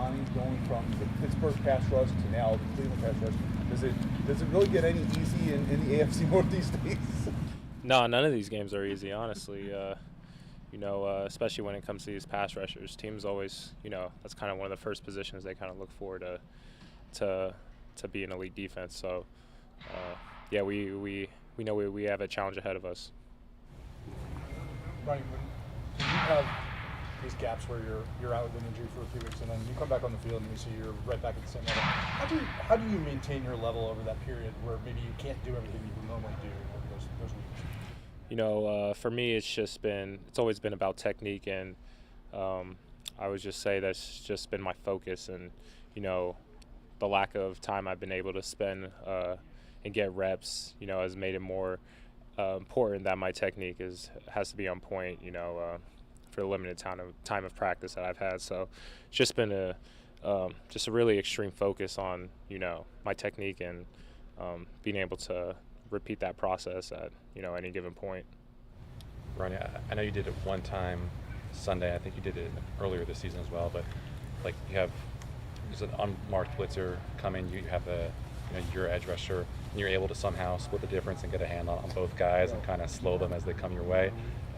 Ronnie, going from the Pittsburgh pass rush to now the Cleveland pass rush? Does it really get any easy in the AFC North these days? No, none of these games are easy, honestly. Especially when it comes to these pass rushers, teams always, that's kind of one of the first positions they kind of look for to be an elite defense. So, yeah, we know we have a challenge ahead of us. Ronnie, when you have these gaps where you're out with an injury for a few weeks and then you come back on the field and you see you're right back at the same level, how do you maintain your level over that period where maybe you can't do everything you would normally do over those weeks? For me, it's always been about technique, and I would just say that's just been my focus, and the lack of time I've been able to spend and get reps, has made it more important that my technique has to be on point, for the limited time of practice that I've had. So it's just been a really extreme focus on my technique and being able to repeat that process at any given point. Ronnie, I know you did it one time Sunday. I think you did it earlier this season as well. But there's an unmarked blitzer coming. You have your edge rusher, and you're able to somehow split the difference and get a hand on both guys and kind of slow them as they come your way.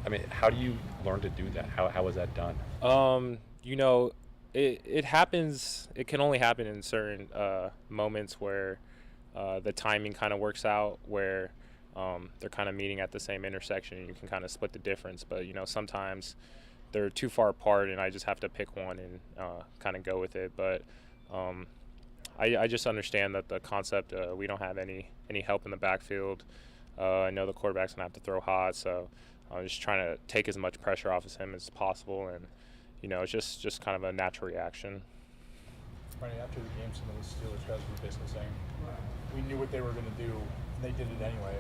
I mean, how do you learn to do that? How was that done? It happens. It can only happen in certain moments where the timing kind of works out, where they're kind of meeting at the same intersection and you can kind of split the difference. But, sometimes they're too far apart and I just have to pick one and kind of go with it. But I just understand that the concept, we don't have any help in the backfield. I know the quarterback's going to have to throw hot, so I'm just trying to take as much pressure off of him as possible. And, it's just kind of a natural reaction. Ronnie, after the game, some of the Steelers guys were basically saying, we knew what they were going to do, and they did it anyway.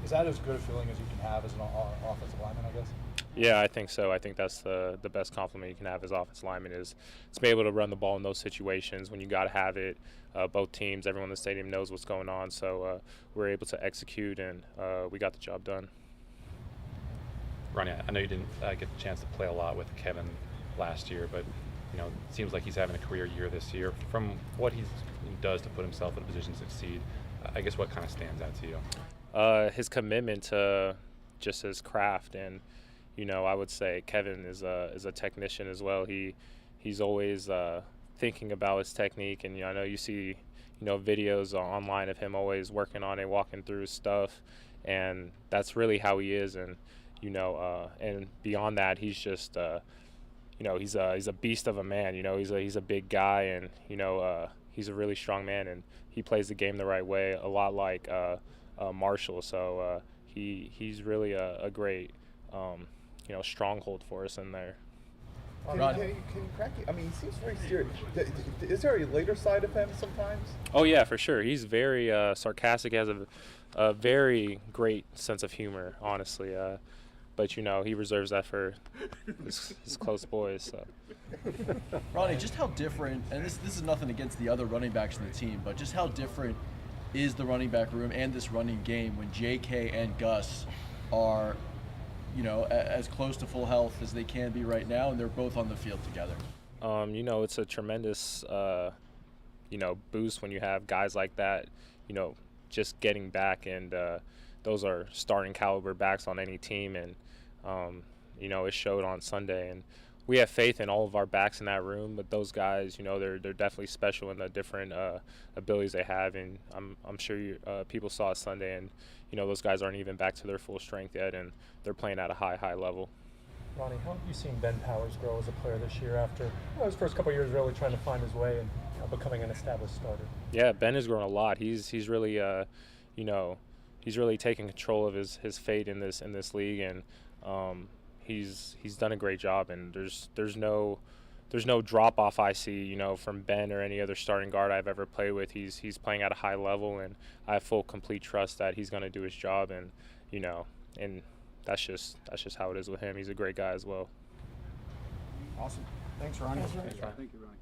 Is that as good a feeling as you can have as an offensive lineman, I guess? Yeah, I think so. I think that's the best compliment you can have as offensive lineman is to be able to run the ball in those situations when you got to have it. Both teams, everyone in the stadium knows what's going on, so we're able to execute, and we got the job done. Ronnie, I know you didn't get the chance to play a lot with Kevin last year, but it seems like he's having a career year this year. From what he does to put himself in a position to succeed, I guess what kind of stands out to you? His commitment to just his craft, and I would say Kevin is a technician as well. He's always thinking about his technique, and I know you see videos online of him always working on it, walking through his stuff, and that's really how he is. And and beyond that, he's just he's a beast of a man. He's a big guy, and he's a really strong man, and he plays the game the right way, a lot like Marshall. So he's really a great stronghold for us in there. Can you crack it? I mean, he seems very serious. Is there a later side of him sometimes? Oh yeah, for sure. He's very sarcastic. He has a very great sense of humor, honestly. But he reserves that for his close boys. So. Ronnie, just how different, and this is nothing against the other running backs in the team, but just how different is the running back room and this running game when J.K. and Gus are, as close to full health as they can be right now, and they're both on the field together? It's a tremendous, boost when you have guys like that, just getting back, and those are starting caliber backs on any team, and it showed on Sunday, and we have faith in all of our backs in that room. But those guys, they're definitely special in the different abilities they have, and I'm sure people saw it Sunday, and those guys aren't even back to their full strength yet, and they're playing at a high level. Ronnie, how have you seen Ben Powers grow as a player this year after his first couple of years really trying to find his way and becoming an established starter? Yeah, Ben has grown a lot. He's really he's really taken control of his fate in this league, and he's done a great job. And there's no drop off I see from Ben or any other starting guard I've ever played with. He's playing at a high level, and I have full complete trust that he's going to do his job. And and that's just how it is with him. He's a great guy as well. Awesome. Thanks, Ronnie. Thank you, Ronnie.